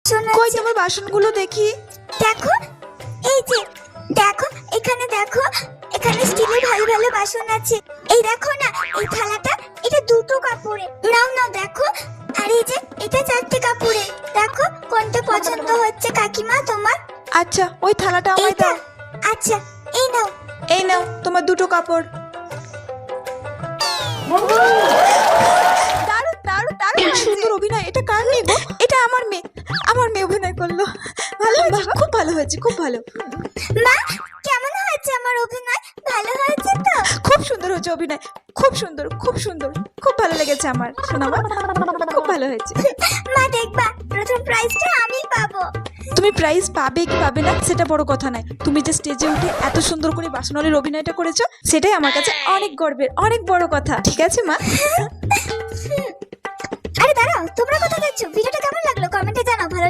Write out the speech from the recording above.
বাসন কই আছে। তোমার বাসনগুলো দেখি। দেখো এই যে, দেখো এখানে, দেখো এখানে স্টিলের ভালো ভালো বাসন আছে। এই দেখো না, এই থালাটা, এটা 2টো কাপড়ে। নাও নাও দেখো। আর এই যে এটা 4টে কাপড়ে। দেখো কোনটা পছন্দ হচ্ছে কাকিমা তোমার? আচ্ছা ওই থালাটা আমায় এইটা? দাও। আচ্ছা এই নাও। এই নাও তোমার 2টো কাপড়। দারুণ দারুণ দারুণ সুন্দর অভিনয়। এটা কার মেয়ে গো? এটা আমার মেয়ে। আমার মেয়ে অভিনয় করলো। ভালো হয়েছে, খুব ভালো হয়েছে, খুব ভালো। মা কেমন হয়েছে আমার অভিনয়? ভালো হয়েছে তো? খুব সুন্দর হয়েছে অভিনয়, খুব সুন্দর, খুব সুন্দর, খুব ভালো লেগেছে আমার শোনাবা, খুব ভালো হয়েছে। মা দেখবা, প্রথম প্রাইজটা আমি পাবো। তুমি প্রাইজ পাবে কি পাবে না সেটা বড় কথা নয়, তুমি যে স্টেজে উঠে এত সুন্দর করে বাসনলের অভিনয়টা করেছো সেটাই আমার কাছে অনেক গর্বের, অনেক বড় কথা। ঠিক আছে মা? আরে দাঁড়াও, তোমরা কোথায় যাচ্ছ? ভিডিওটা কেমন লাগলো কমেন্টে জানাও। ভালো